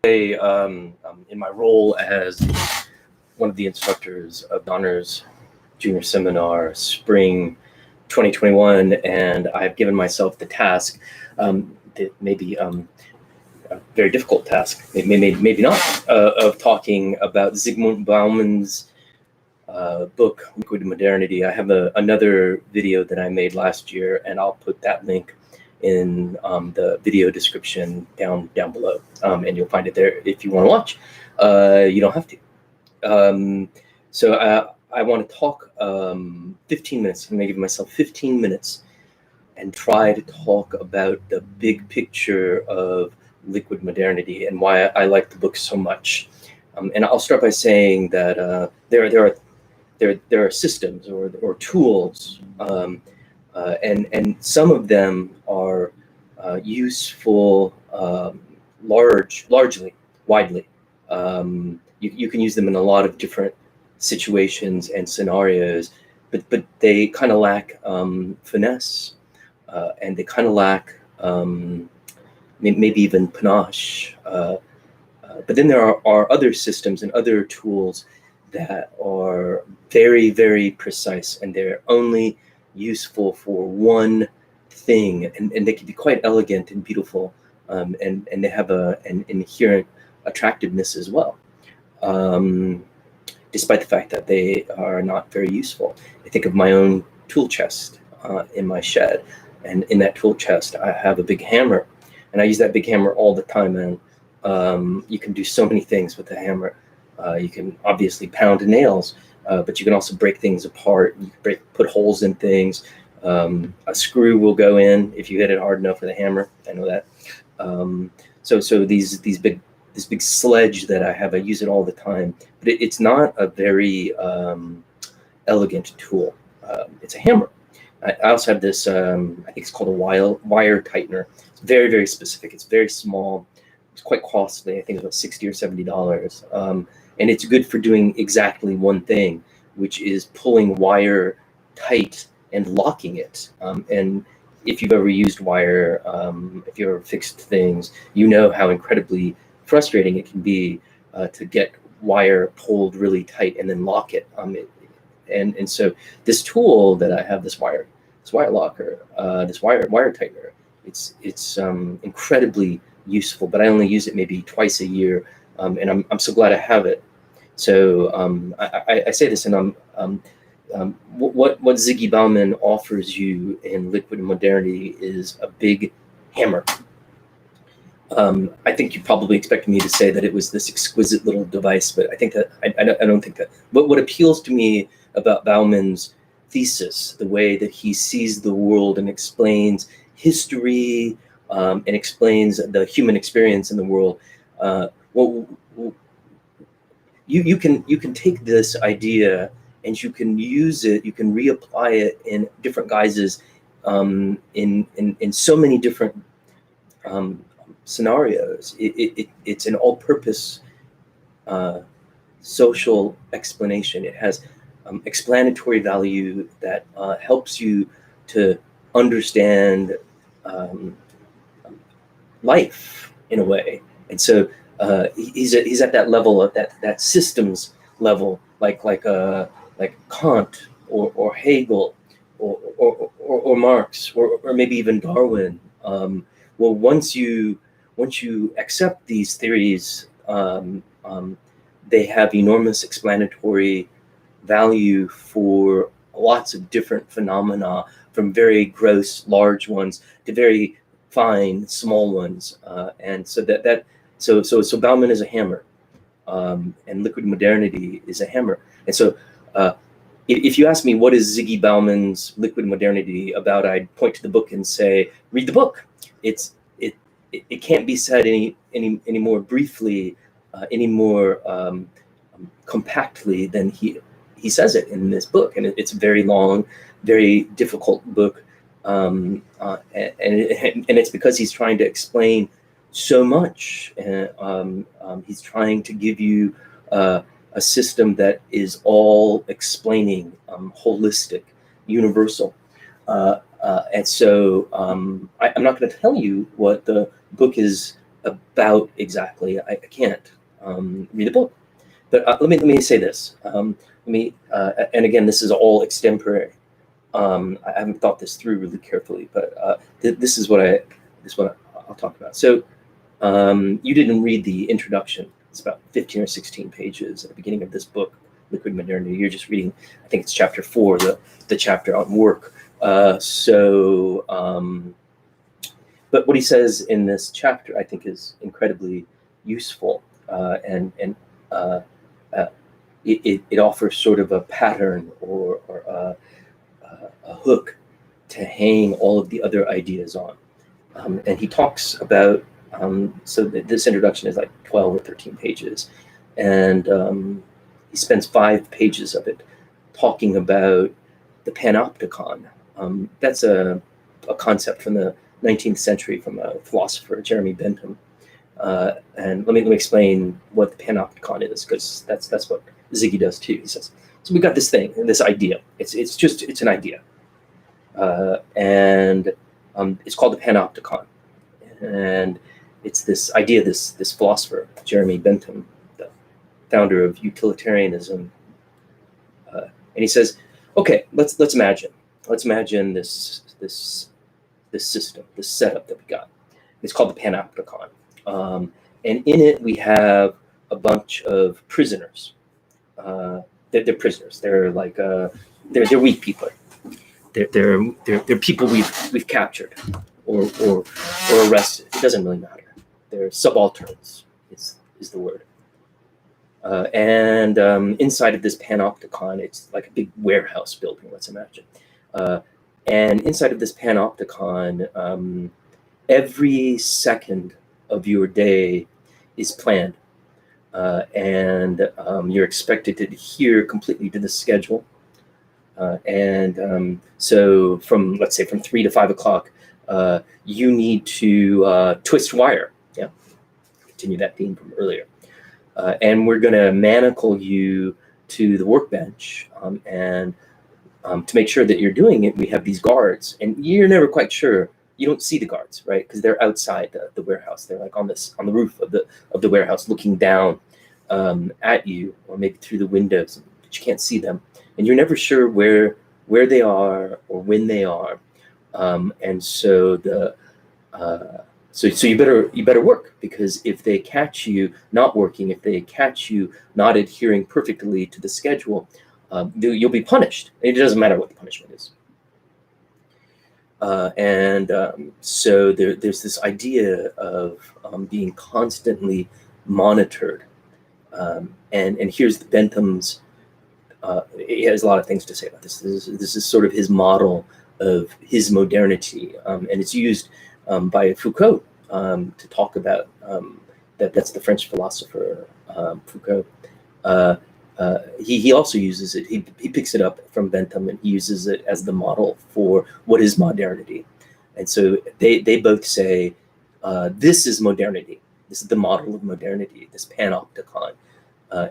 In my role as one of the instructors of Honors Junior Seminar Spring 2021, and I've given myself the task, that maybe a very difficult task, maybe not, of talking about Zygmunt Bauman's book, Liquid Modernity. I have another video that I made last year, and I'll put that link in the video description down below, and you'll find it there if you want to watch. You don't have to. So I want to talk 15 minutes. I'm going to give myself 15 minutes and try to talk about the big picture of liquid modernity and why I like the book so much. And I'll start by saying that there are systems or tools, and some of them are useful widely. You can use them in a lot of different situations and scenarios, but they kind of lack finesse, and they kind of lack maybe even panache. But then there are other systems and other tools that are very, very precise, and they're only useful for one thing, and they can be quite elegant and beautiful, and they have an inherent attractiveness as well, despite the fact that they are not very useful. I think of my own tool chest in my shed, and in that tool chest I have a big hammer, and I use that big hammer all the time, and you can do so many things with the hammer. You can obviously pound nails, but you can also break things apart. You can put holes in things. A screw will go in if you hit it hard enough with a hammer. I know that. So this big sledge that I have, I use it all the time. But it's not a very elegant tool. It's a hammer. I also have this. I think it's called a wire tightener. It's very, very specific. It's very small. It's quite costly. I think it's about $60 or $70. And it's good for doing exactly one thing, which is pulling wire tight and locking it. And if you've ever used wire, if you've ever fixed things, you know how incredibly frustrating it can be to get wire pulled really tight and then lock it. And so this tool that I have, this wire locker, this wire tightener, it's incredibly useful, but I only use it maybe twice a year, and I'm so glad I have it. So I say this, and what Ziggy Bauman offers you in liquid modernity is a big hammer. I think you probably expected me to say that it was this exquisite little device, but I think that I don't think that. What appeals to me about Baumans' thesis, the way that he sees the world and explains history, and explains the human experience in the world. You can take this idea and you can use it. You can reapply it in different guises, in so many different scenarios. It's an all-purpose social explanation. It has explanatory value that helps you to understand life in a way. And so he's at that level of that systems level, like Kant or Hegel or Marx or maybe even Darwin. Well, once you accept these theories, they have enormous explanatory value for lots of different phenomena, from very gross, large ones to very fine, small ones. And so so Bauman is a hammer, and liquid modernity is a hammer. And so if you ask me what is Ziggy Bauman's liquid modernity about, I'd point to the book and say, read the book. It can't be said any more briefly, any more compactly than he says it in this book. And it's a very long, very difficult book, and it's because he's trying to explain so much. He's trying to give you a system that is all explaining, holistic, universal. And so I'm not going to tell you what the book is about exactly. I can't read the book, but let me say this. And again, this is all extemporary. I haven't thought this through really carefully, but this is what I'll talk about. So you didn't read the introduction. It's about 15 or 16 pages at the beginning of this book, Liquid Modernity. You're just reading, I think it's chapter 4, the chapter on work. But what he says in this chapter, I think, is incredibly useful, and it offers sort of a pattern or a hook to hang all of the other ideas on. And he talks about, so this introduction is like 12 or 13 pages, and he spends 5 pages of it talking about the Panopticon. That's a concept from the 19th century from a philosopher, Jeremy Bentham. And let me explain what the Panopticon is, because that's what Ziggy does too. He says, so we got this thing, this idea. It's an idea, and it's called the Panopticon, and it's this idea. This philosopher, Jeremy Bentham, the founder of utilitarianism, and he says, okay, let's imagine this system, this setup that we got. It's called the Panopticon, and in it we have a bunch of prisoners. They're prisoners. They're like they're weak people. They're people we've captured or arrested. It doesn't really matter. They're subalterns is the word. And inside of this Panopticon, it's like a big warehouse building. Let's imagine. And inside of this Panopticon, every second of your day is planned, and you're expected to adhere completely to the schedule. So let's say from 3 to 5 o'clock, you need to twist wire. Yeah, continue that theme from earlier. And we're going to manacle you to the workbench, and to make sure that you're doing it, we have these guards, and you're never quite sure. You don't see the guards, right? Because they're outside the warehouse. They're like on the roof of the warehouse, looking down at you, or maybe through the windows, but you can't see them, and you're never sure where they are or when they are. And so so you better work, because if they catch you not working, if they catch you not adhering perfectly to the schedule, you'll be punished. It doesn't matter what the punishment is. So there's this idea of being constantly monitored. And here's Bentham's. He has a lot of things to say about this. This is sort of his model of his modernity, and it's used by Foucault to talk about that's the French philosopher Foucault. He also uses it. He picks it up from Bentham, and he uses it as the model for what is modernity. And so they both say this is modernity. This is the model of modernity, this Panopticon.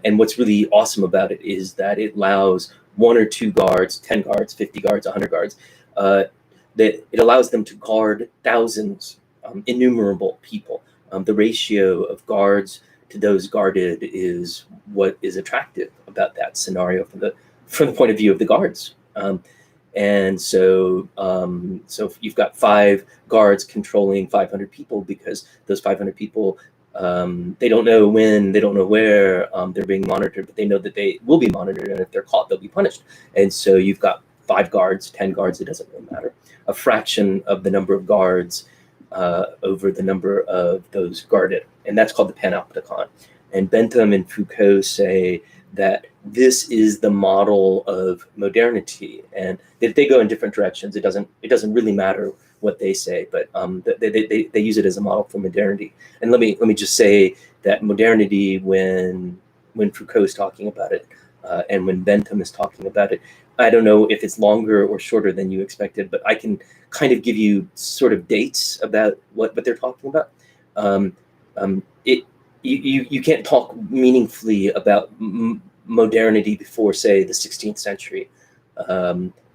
And what's really awesome about it is that it allows 1 or 2 guards, 10 guards, 50 guards, 100 guards, that it allows them to guard thousands, innumerable people. The ratio of guards to those guarded is what is attractive about that scenario from the point of view of the guards. And so you've got 5 guards controlling 500 people, because those 500 people, they don't know when, they don't know where they're being monitored, but they know that they will be monitored, and if they're caught, they'll be punished. And so you've got 5 guards, 10 guards, it doesn't really matter. A fraction of the number of guards over the number of those guarded. And that's called the Panopticon. And Bentham and Foucault say that this is the model of modernity, and that they go in different directions. It doesn't really matter what they say, but they use it as a model for modernity. And let me just say that modernity, when Foucault is talking about it, and when Bentham is talking about it, I don't know if it's longer or shorter than you expected, but I can kind of give you sort of dates about what they're talking about. You can't talk meaningfully about modernity before, say, the 16th century.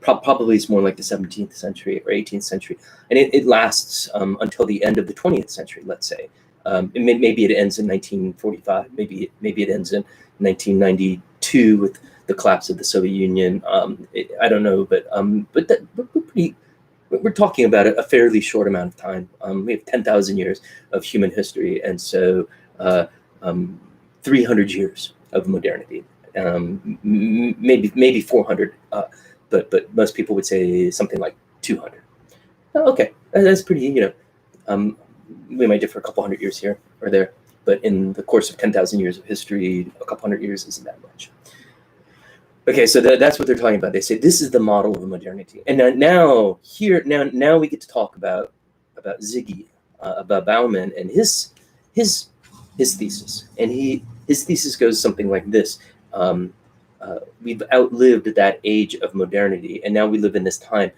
Probably it's more like the 17th century or 18th century, and it lasts until the end of the 20th century, let's say. Maybe it ends in 1945. Maybe it ends in 1992 with the collapse of the Soviet Union. I don't know, but we're talking about a fairly short amount of time. We have 10,000 years of human history, and so 300 years of modernity, maybe 400, but most people would say something like 200. Okay, that's pretty, we might differ a couple hundred years here or there, but in the course of 10,000 years of history, a couple hundred years isn't that much. Okay, so that's what they're talking about. They say this is the model of modernity, and now we get to talk about Ziggy, about Bauman and his thesis, and his thesis goes something like this: we've outlived that age of modernity, and now we live in this time,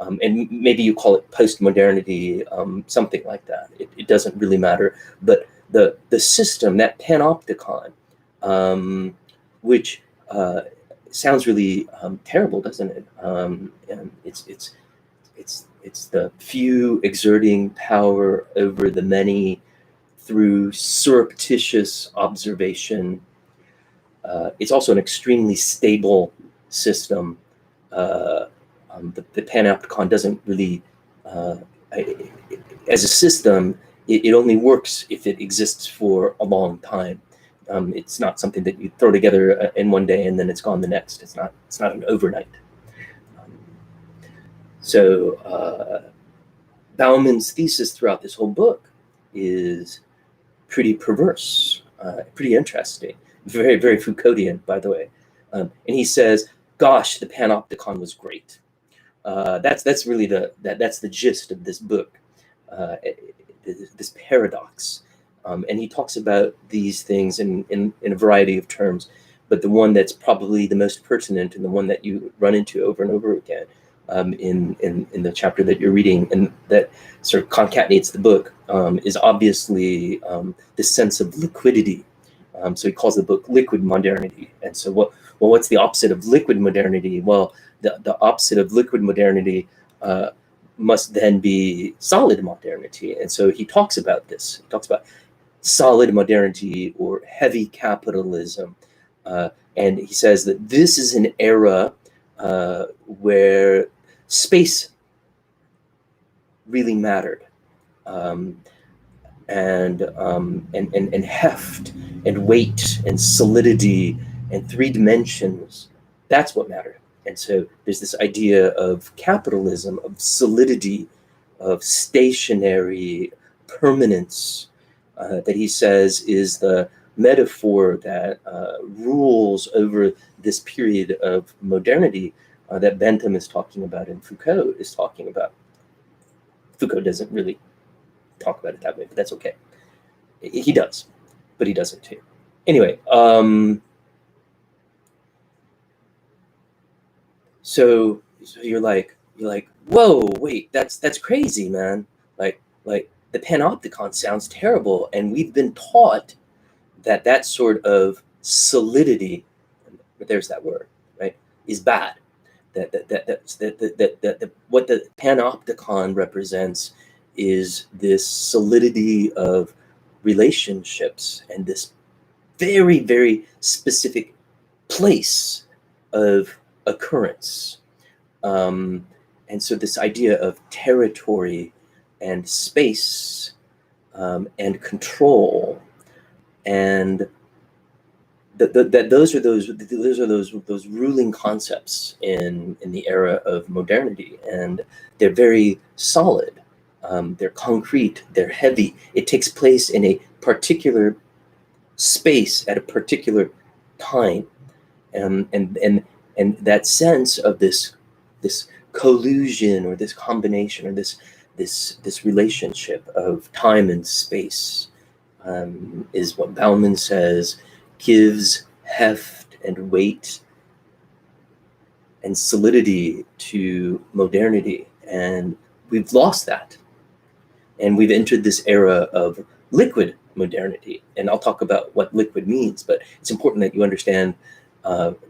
and maybe you call it postmodernity, something like that. It doesn't really matter, but the system, that panopticon, which sounds really terrible, doesn't it? And it's the few exerting power over the many through surreptitious observation. It's also an extremely stable system. The Panopticon doesn't really, as a system, it only works if it exists for a long time. It's not something that you throw together in one day and then it's gone the next. It's not an overnight. So Baumans' thesis throughout this whole book is pretty perverse, pretty interesting, very, very Foucauldian, by the way. And he says, "Gosh, the Panopticon was great." That's really that's the gist of this book, this paradox. And he talks about these things in a variety of terms, but the one that's probably the most pertinent and the one that you run into over and over again in the chapter that you're reading and that sort of concatenates the book is obviously this sense of liquidity. So he calls the book Liquid Modernity. And so what's the opposite of liquid modernity? Well, the opposite of liquid modernity must then be solid modernity. And so he talks about this. He talks about solid modernity or heavy capitalism. And he says that this is an era where space really mattered. And heft and weight and solidity and 3 dimensions, that's what mattered. And so there's this idea of capitalism, of solidity, of stationary permanence, that he says is the metaphor that rules over this period of modernity that Bentham is talking about and Foucault is talking about. Foucault doesn't really talk about it that way, but that's okay. He does, but he doesn't too. Anyway, so you're like, whoa, wait, that's crazy, man. Like the Panopticon sounds terrible, and we've been taught that sort of solidity, there's that word, right, is bad. That what the Panopticon represents is this solidity of relationships and this very, very specific place of occurrence. And so this idea of territory and space and control, and those are those ruling concepts in the era of modernity, and they're very solid. They're concrete. They're heavy. It takes place in a particular space at a particular time, and that sense of this collusion or this combination or this relationship of time and space is what Bauman says gives heft and weight and solidity to modernity. And we've lost that. And we've entered this era of liquid modernity. And I'll talk about what liquid means, but it's important that you understand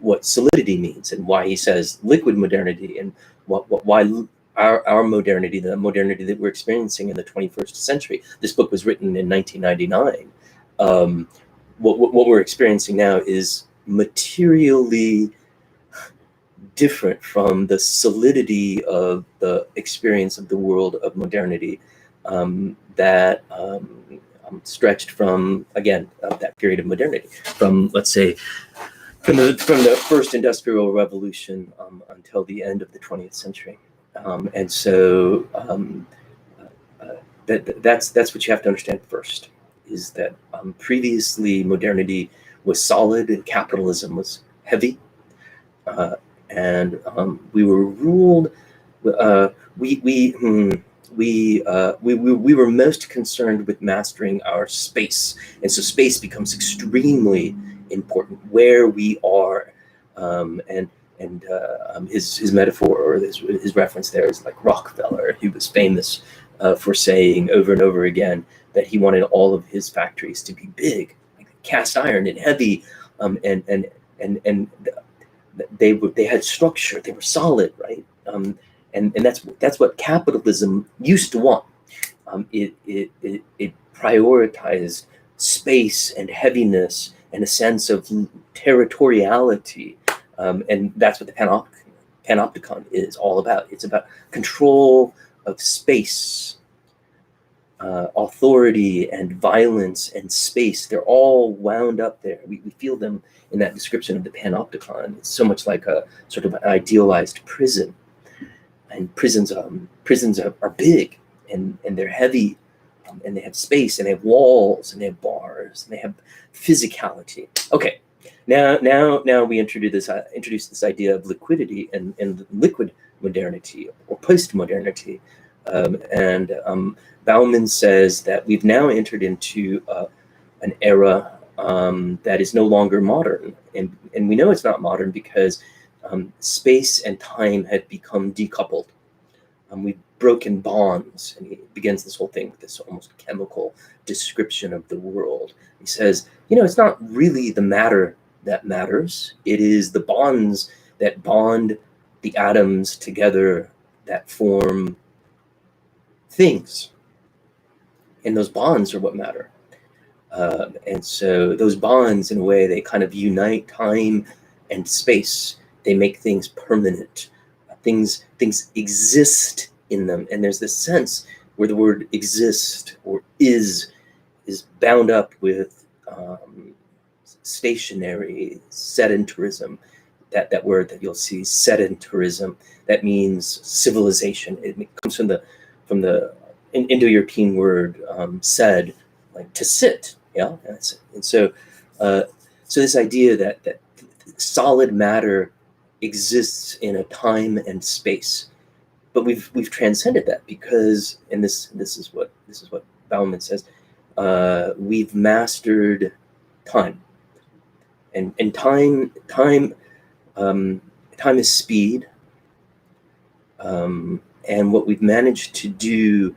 what solidity means and why he says liquid modernity and why our modernity, the modernity that we're experiencing in the 21st century. This book was written in 1999. What we're experiencing now is materially different from the solidity of the experience of the world of modernity that stretched from, again, that period of modernity, from, let's say, from the first industrial revolution until the end of the 20th century. And so that's what you have to understand first, is that previously modernity was solid and capitalism was heavy. And we were ruled. We were most concerned with mastering our space, and so space becomes extremely important. Where we are, and his metaphor, or his reference there, is like Rockefeller. He was famous for saying over and over again that he wanted all of his factories to be big, like cast iron and heavy, and they had structure, they were solid, right? And that's what capitalism used to want. It prioritized space and heaviness and a sense of territoriality, and that's what the Panopticon is all about. It's about control of space, authority and violence and space. They're all wound up there. We feel them in that description of the Panopticon. It's so much like a sort of an idealized prison. And prisons are big, and they're heavy, and they have space, and they have walls, and they have bars, and they have physicality. Okay, now we introduce this idea of liquidity and liquid modernity or post-modernity, and Bauman says that we've now entered into an era that is no longer modern, and we know it's not modern because space and time have become decoupled. We've broken bonds, and he begins this whole thing with this almost chemical description of the world. He says, it's not really the matter that matters. It is the bonds that bond the atoms together that form things. And those bonds are what matter. And so those bonds, in a way, they kind of unite time and space. They make things permanent. Things exist in them. And there's this sense where the word exist or is bound up with stationary sedentarism. That word that you'll see, sedentarism, that means civilization. It comes from the Indo-European word sed, like to sit. Yeah, and so this idea that solid matter exists in a time and space, but we've transcended that because, and this is what Bauman says, we've mastered time, and time is speed, and what we've managed to do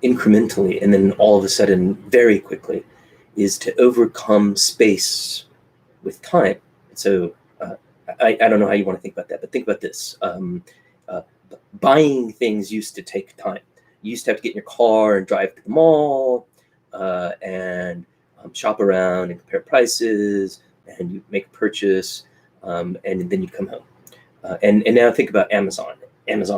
incrementally, and then all of a sudden very quickly, is to overcome space with time. So I don't know how you want to think about that, but think about this. Buying things used to take time. You used to have to get in your car and drive to the mall and shop around and compare prices, and you make a purchase, and then you come home. And now think about Amazon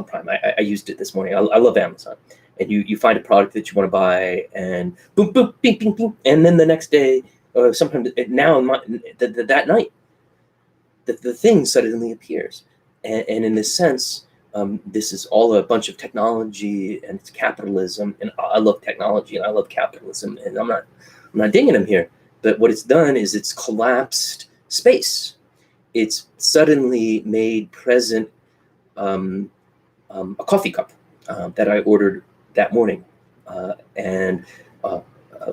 Prime. I used it this morning. I love Amazon. And you find a product that you want to buy, and boom, boom, bing, bing, bing. And then the next day, sometimes that night, the thing suddenly appears. And in this sense, this is all a bunch of technology, and it's capitalism. And I love technology, and I love capitalism. And I'm not dinging them here. But what it's done is it's collapsed space. It's suddenly made present a coffee cup that I ordered that morning, and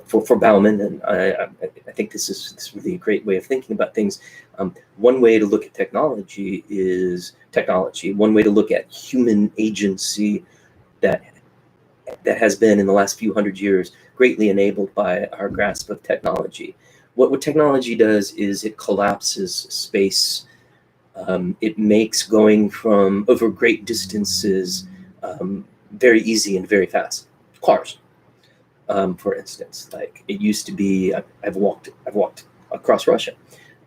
for Bauman, and I think this is really a great way of thinking about things. One way to look at technology is technology. One way to look at human agency that has been in the last few hundred years greatly enabled by our grasp of technology. What technology does is it collapses space It makes going from over great distances very easy and very fast. Cars, for instance, like it used to be. I've walked across Russia,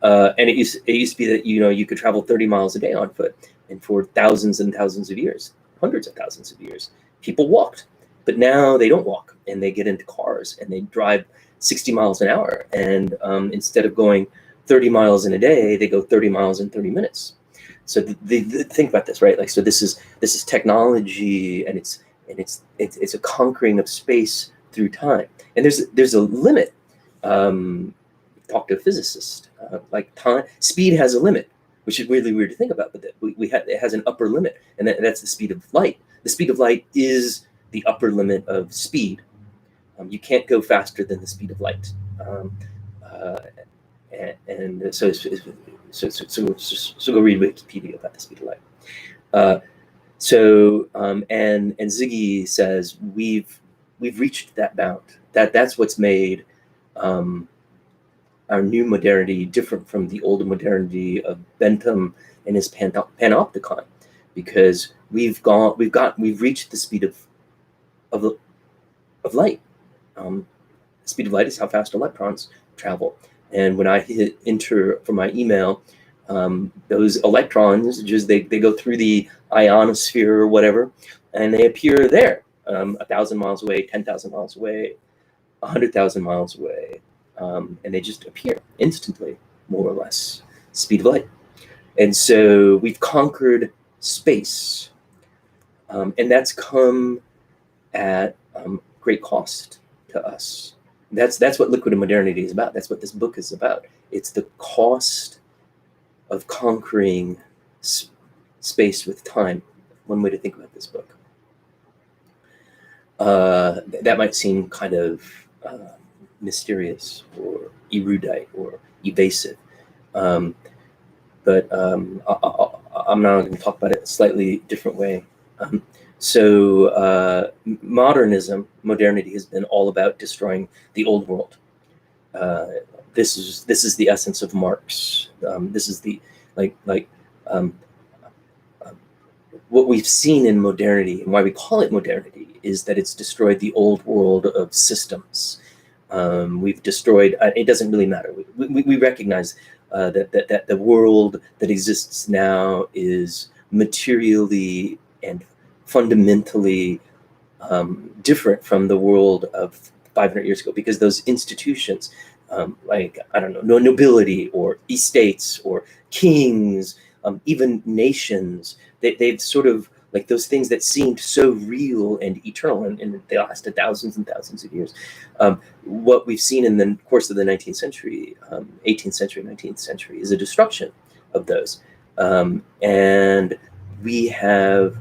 and it used to be that you could travel 30 miles a day on foot, and for thousands and thousands of years, hundreds of thousands of years, people walked. But now they don't walk, and they get into cars and they drive 60 miles an hour, and instead of going 30 miles in a day, they go 30 miles in 30 minutes. So think about this, right? Like, so this is technology, and it's a conquering of space through time. And there's a limit. Talk to a physicist. Like time, speed has a limit, which is really weird to think about, but it has an upper limit, and that's the speed of light. The speed of light is the upper limit of speed. You can't go faster than the speed of light. And so go read Wikipedia about the speed of light. And Ziggy says we've reached that bound. That's what's made our new modernity different from the old modernity of Bentham and his Panopticon, because we've reached the speed of light. The speed of light is how fast electrons travel. And when I hit enter for my email, those electrons they go through the ionosphere or whatever, and they appear there, 1,000 miles away, 10,000 miles away, 100,000 miles away, and they just appear instantly, more or less, speed of light. And so we've conquered space, and that's come at great cost to us. That's what Liquid Modernity is about. That's what this book is about. It's the cost of conquering space with time. One way to think about this book. That might seem kind of mysterious or erudite or evasive, but I'm now going to talk about it a slightly different way. Modernity has been all about destroying the old world. This is the essence of Marx. This is the what we've seen in modernity, and why we call it modernity, is that it's destroyed the old world of systems. We've destroyed. It doesn't really matter. We recognize that the world that exists now is materially and fundamentally different from the world of 500 years ago, because those institutions, like, I don't know, no nobility or estates or kings, even nations, they've sort of, like, those things that seemed so real and eternal, and they lasted thousands and thousands of years. What we've seen in the course of the 19th century, 18th century, 19th century, is a destruction of those. And we have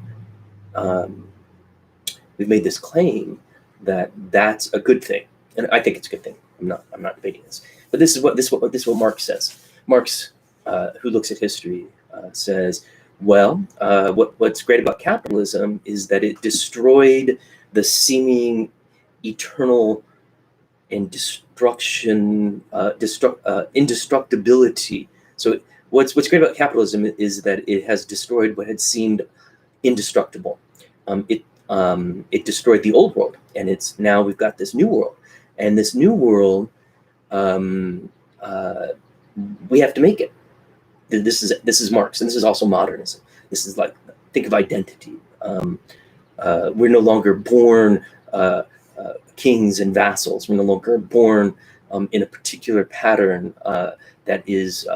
we've made this claim that that's a good thing, and I think it's a good thing. I'm not debating this, but this is what Marx says. Marx, who looks at history, says, well, what's great about capitalism is that it destroyed the seeming eternal indestructibility. So what's great about capitalism is that it has destroyed what had seemed indestructible. It destroyed the old world, and now we've got this new world, and this new world, we have to make it. This is Marx, and this is also modernism. This is like, think of identity. We're no longer born kings and vassals. We're no longer born in a particular pattern that is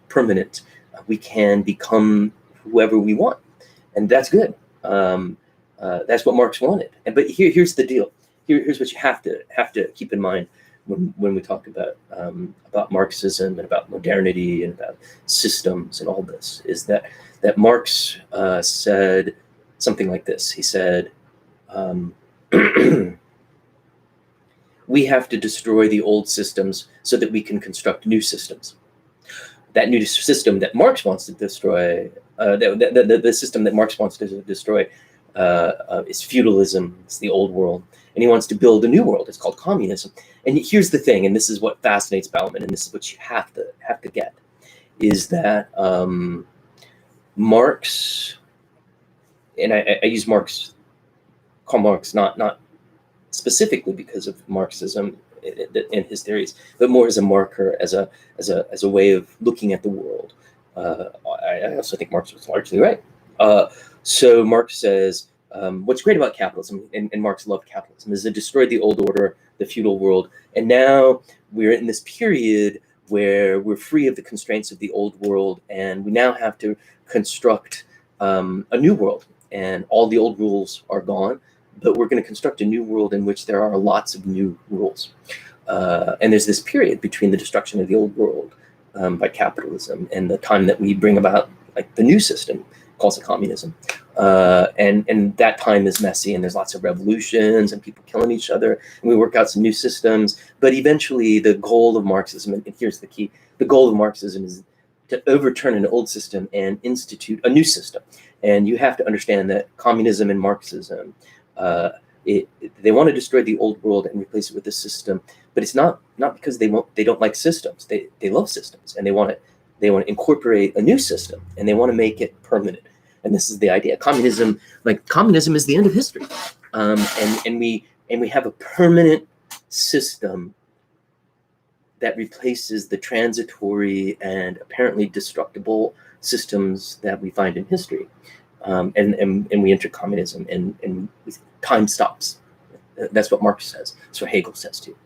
permanent. We can become whoever we want, and that's good. That's what Marx wanted. But here's the deal. Here's what you have to keep in mind when we talk about Marxism and about modernity and about systems and all this, is that Marx said something like this. He said, we have to destroy the old systems so that we can construct new systems. That new system that Marx wants to destroy, the system that Marx wants to destroy is feudalism. It's the old world. And he wants to build a new world. It's called communism. And here's the thing, and this is what fascinates Bauman, and this is what you have to get, is that Marx, and I use Marx, Karl Marx, not specifically because of Marxism and his theories, but more as a marker, as a way of looking at the world. I also think Marx was largely right. So Marx says, what's great about capitalism, and Marx loved capitalism, is it destroyed the old order, the feudal world, and now we're in this period where we're free of the constraints of the old world, and we now have to construct a new world, and all the old rules are gone, but we're going to construct a new world in which there are lots of new rules. And there's this period between the destruction of the old world by capitalism and the time that we bring about like the new system, calls it communism. And that time is messy, and there's lots of revolutions and people killing each other, and we work out some new systems. But eventually the goal of Marxism, and here's the key, the goal of Marxism is to overturn an old system and institute a new system. And you have to understand that communism and Marxism, they want to destroy the old world and replace it with a system, but it's not because they don't like systems. They love systems, and they want to incorporate a new system, and they want to make it permanent. And this is the idea. Communism is the end of history, and we have a permanent system that replaces the transitory and apparently destructible systems that we find in history. And we enter communism, and time stops. That's what Marx says. That's what Hegel says too.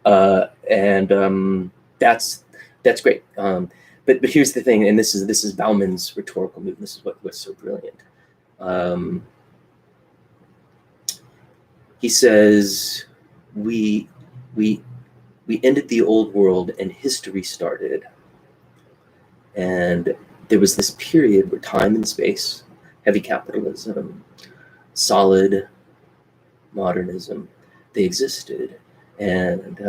And that's great. But here's the thing, and this is Bauman's rhetorical movement. This is what's so brilliant. He says we ended the old world and history started, and there was this period where time and space, heavy capitalism, solid modernism, they existed, and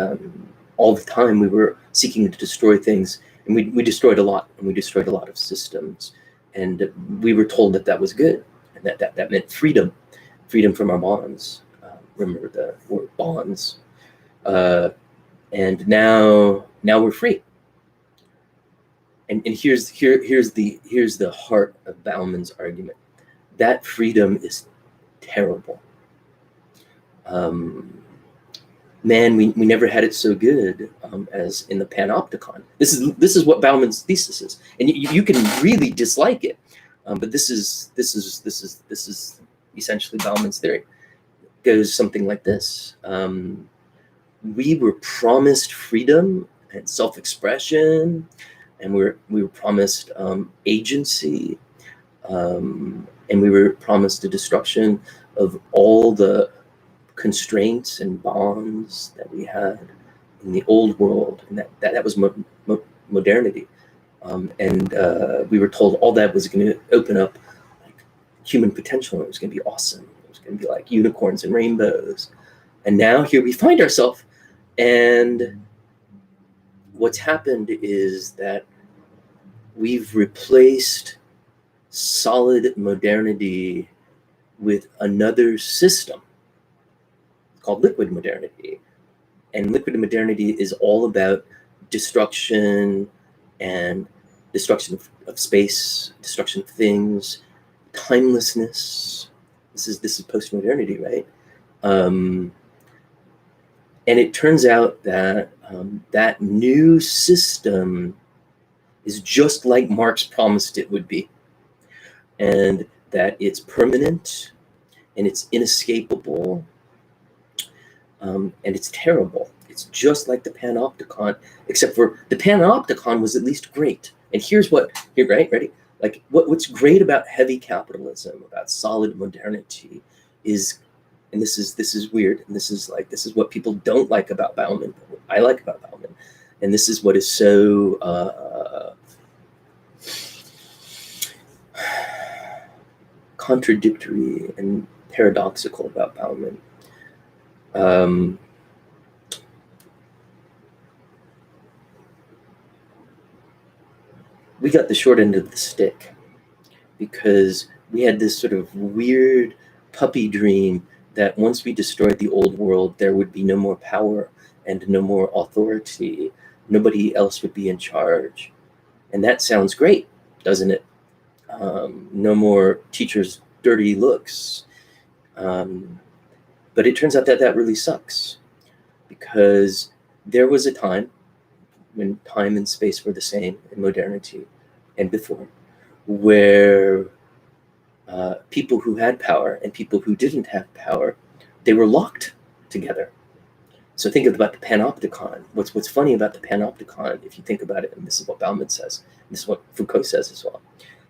all the time we were seeking to destroy things, and we destroyed a lot, and we destroyed a lot of systems, and we were told that was good, and that meant freedom from our bonds. Remember the word bonds, and now we're free. And here's the heart of Bauman's argument. That freedom is terrible. Man, we never had it so good as in the Panopticon. This is what Baumans Thesis is, and you can really dislike it, but this is essentially Bauman's theory. It goes something like this: we were promised freedom and self-expression, and we were promised agency, and we were promised the destruction of all the constraints and bonds that we had in the old world, and that was modernity. And we were told all that was going to open up like human potential. It was going to be awesome. It was going to be like unicorns and rainbows. And now here we find ourselves, and what's happened is that we've replaced solid modernity with another system called liquid modernity. And liquid modernity is all about destruction and destruction of space, destruction of things, timelessness. This is postmodernity, right? And it turns out that that new system is just like Marx promised it would be, and that it's permanent and it's inescapable, and it's terrible. It's just like the Panopticon, except for the Panopticon was at least great. And here's right, ready? Like what's great about heavy capitalism, about solid modernity, is, and this is weird, and this is what people don't like about Bauman, but what I like about Bauman, and this is what is so contradictory and paradoxical about Bauman. We got the short end of the stick because we had this sort of weird puppy dream that once we destroyed the old world, there would be no more power and no more authority. Nobody else would be in charge. And that sounds great, doesn't it? No more teachers' dirty looks. But it turns out that that really sucks, because there was a time when time and space were the same in modernity and before, where people who had power and people who didn't have power, they were locked together. So think about the Panopticon. What's funny about the Panopticon, if you think about it, and this is what Bauman says, this is what Foucault says as well,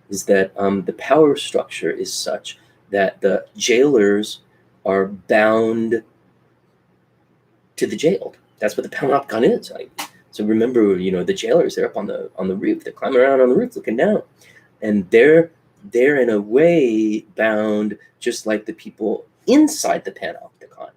is that the power structure is such that the jailers are bound to the jailed. That's what the Panopticon is. Like, so remember, the jailers, they're up on the roof, they're climbing around on the roof looking down, and they're in a way bound just like the people inside the Panopticon.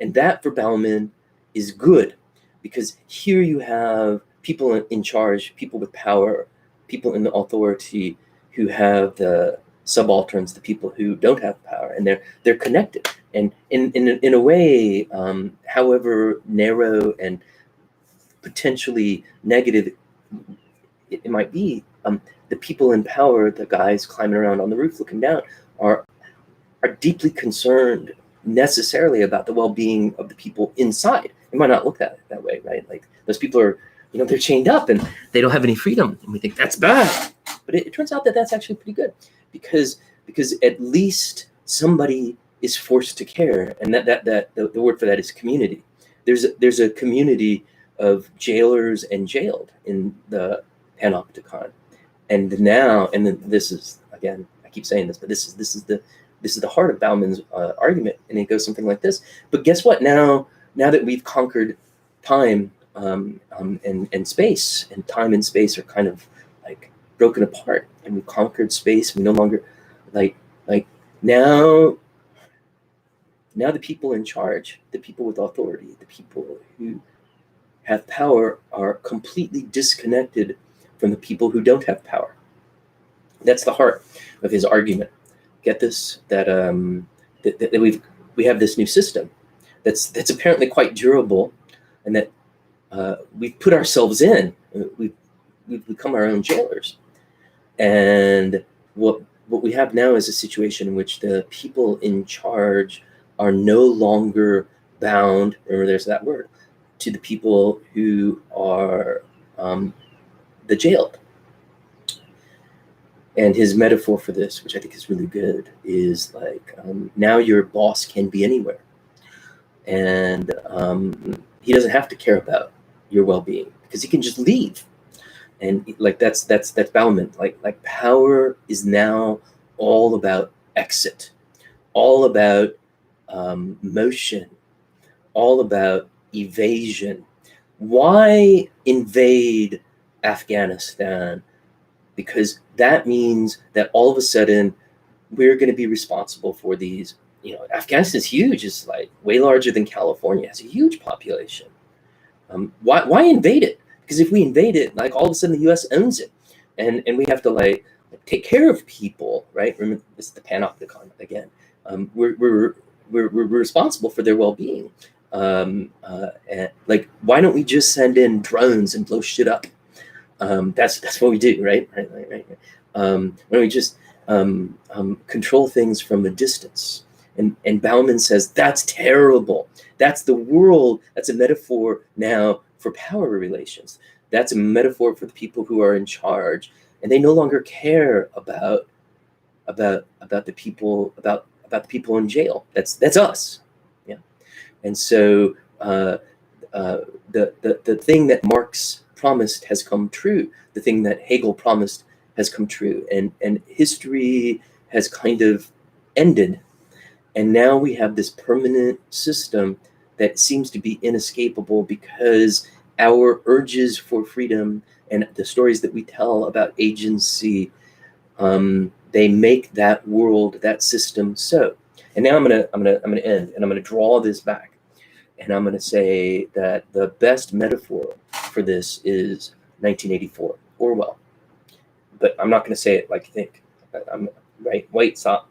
And that, for Bauman, is good, because here you have people in charge, people with power, people in the authority who have the subalterns, the people who don't have power, and they're connected. And in a way, however narrow and potentially negative it might be, the people in power, the guys climbing around on the roof looking down, are deeply concerned necessarily about the well-being of the people inside. It might not look that way, right? Like, those people are, they're chained up and they don't have any freedom, and we think that's bad. But it turns out that that's actually pretty good, because at least somebody is forced to care, and that the word for that is community. There's a community of jailers and jailed in the Panopticon, and then this is, again, I keep saying this, but this is the heart of Bauman's argument, and it goes something like this. But guess what? Now that we've conquered time and space, and time and space are kind of like broken apart, and we've conquered space, we no longer like now the people in charge, the people with authority, the people who have power, are completely disconnected from the people who don't have power. That's the heart of his argument. Get this, that we have this new system that's apparently quite durable, and that we've put ourselves in. We've become our own jailers. And what we have now is a situation in which the people in charge are no longer bound, remember there's that word, to the people who are the jailed. And his metaphor for this, which I think is really good, is like, now your boss can be anywhere. And he doesn't have to care about your well-being, because he can just leave. And like that's Bauman. Like power is now all about exit, all about motion, all about evasion. Why invade Afghanistan? Because that means that all of a sudden we're going to be responsible for these. Afghanistan is huge. It's like way larger than California. It has a huge population. Why invade it? Because if we invade it, like, all of a sudden the U.S. owns it, and we have to like take care of people, right? Remember, this is the Panopticon again. We're responsible for their well-being. And like, why don't we just send in drones and blow shit up? That's what we do, right? Right. Why don't we just control things from a distance? And Bauman says that's terrible. That's the world. That's a metaphor now for power relations. That's a metaphor for the people who are in charge, and they no longer care about the people the people in jail. That's us, yeah. And so the thing that Marx promised has come true. The thing that Hegel promised has come true, and history has kind of ended. And now we have this permanent system that seems to be inescapable, because our urges for freedom and the stories that we tell about agency, they make that world, that system so. And now I'm gonna end, and I'm gonna draw this back, and I'm gonna say that the best metaphor for this is 1984, Orwell. But I'm not gonna say it like you think. I'm right. Wait, stop.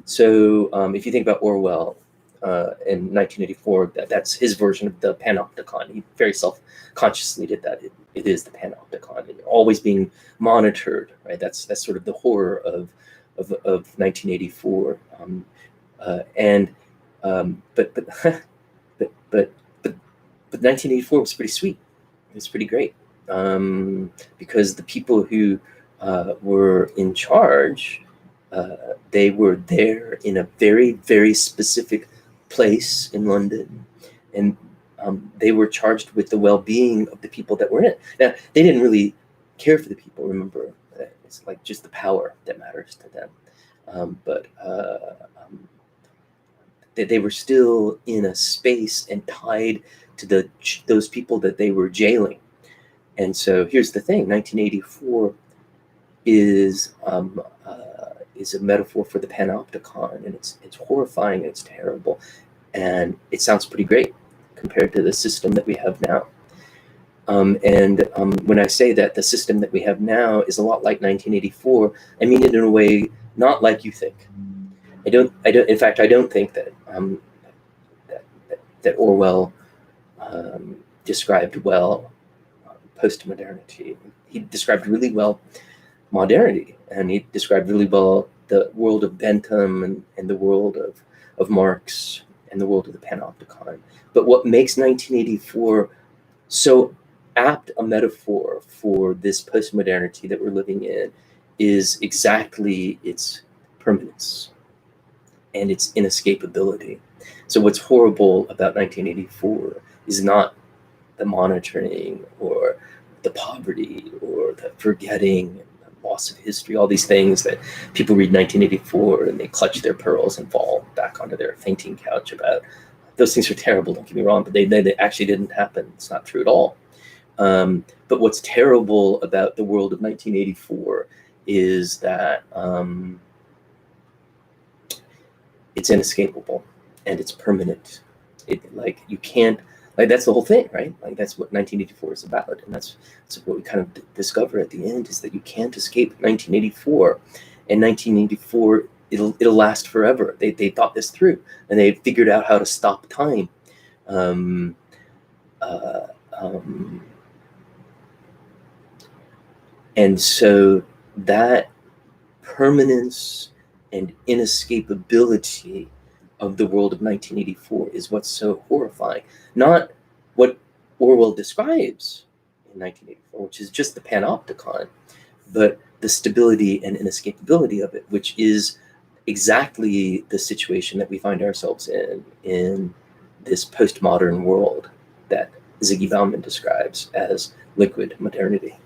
So if you think about Orwell, in 1984. That's his version of the Panopticon. He very self-consciously did that. It is the Panopticon, and you're always being monitored, right? That's sort of the horror of 1984. But 1984 was pretty sweet. It was pretty great, because the people who were in charge, they were there in a very, very specific place in London, and they were charged with the well-being of the people that were in it. Now, they didn't really care for the people. Remember, it's like just the power that matters to them. But they were still in a space and tied to those people that they were jailing. And so here's the thing: 1984 is a metaphor for the Panopticon, and it's horrifying, it's terrible, and it sounds pretty great compared to the system that we have now. When I say that the system that we have now is a lot like 1984, I mean it in a way not like you think. I don't. In fact, I don't think that that Orwell described well postmodernity. He described really well modernity, and he described really well the world of Bentham and the world of Marx and the world of the Panopticon. But what makes 1984 so apt a metaphor for this postmodernity that we're living in is exactly its permanence and its inescapability. So what's horrible about 1984 is not the monitoring or the poverty or the forgetting and the loss of history, all these things that people read 1984 and they clutch their pearls and fall back onto their fainting couch about. Those things are terrible, don't get me wrong, but they actually didn't happen. It's not true at all. But what's terrible about the world of 1984 is that it's inescapable and it's permanent. You can't, that's the whole thing, right? Like that's what 1984 is about, and that's what we kind of discover at the end, is that you can't escape 1984, and 1984 it'll last forever. They thought this through, and they figured out how to stop time. And so that permanence and inescapability of the world of 1984 is what's so horrifying. Not what Orwell describes in 1984, which is just the Panopticon, but the stability and inescapability of it, which is exactly the situation that we find ourselves in this postmodern world that Ziggy Bauman describes as liquid modernity.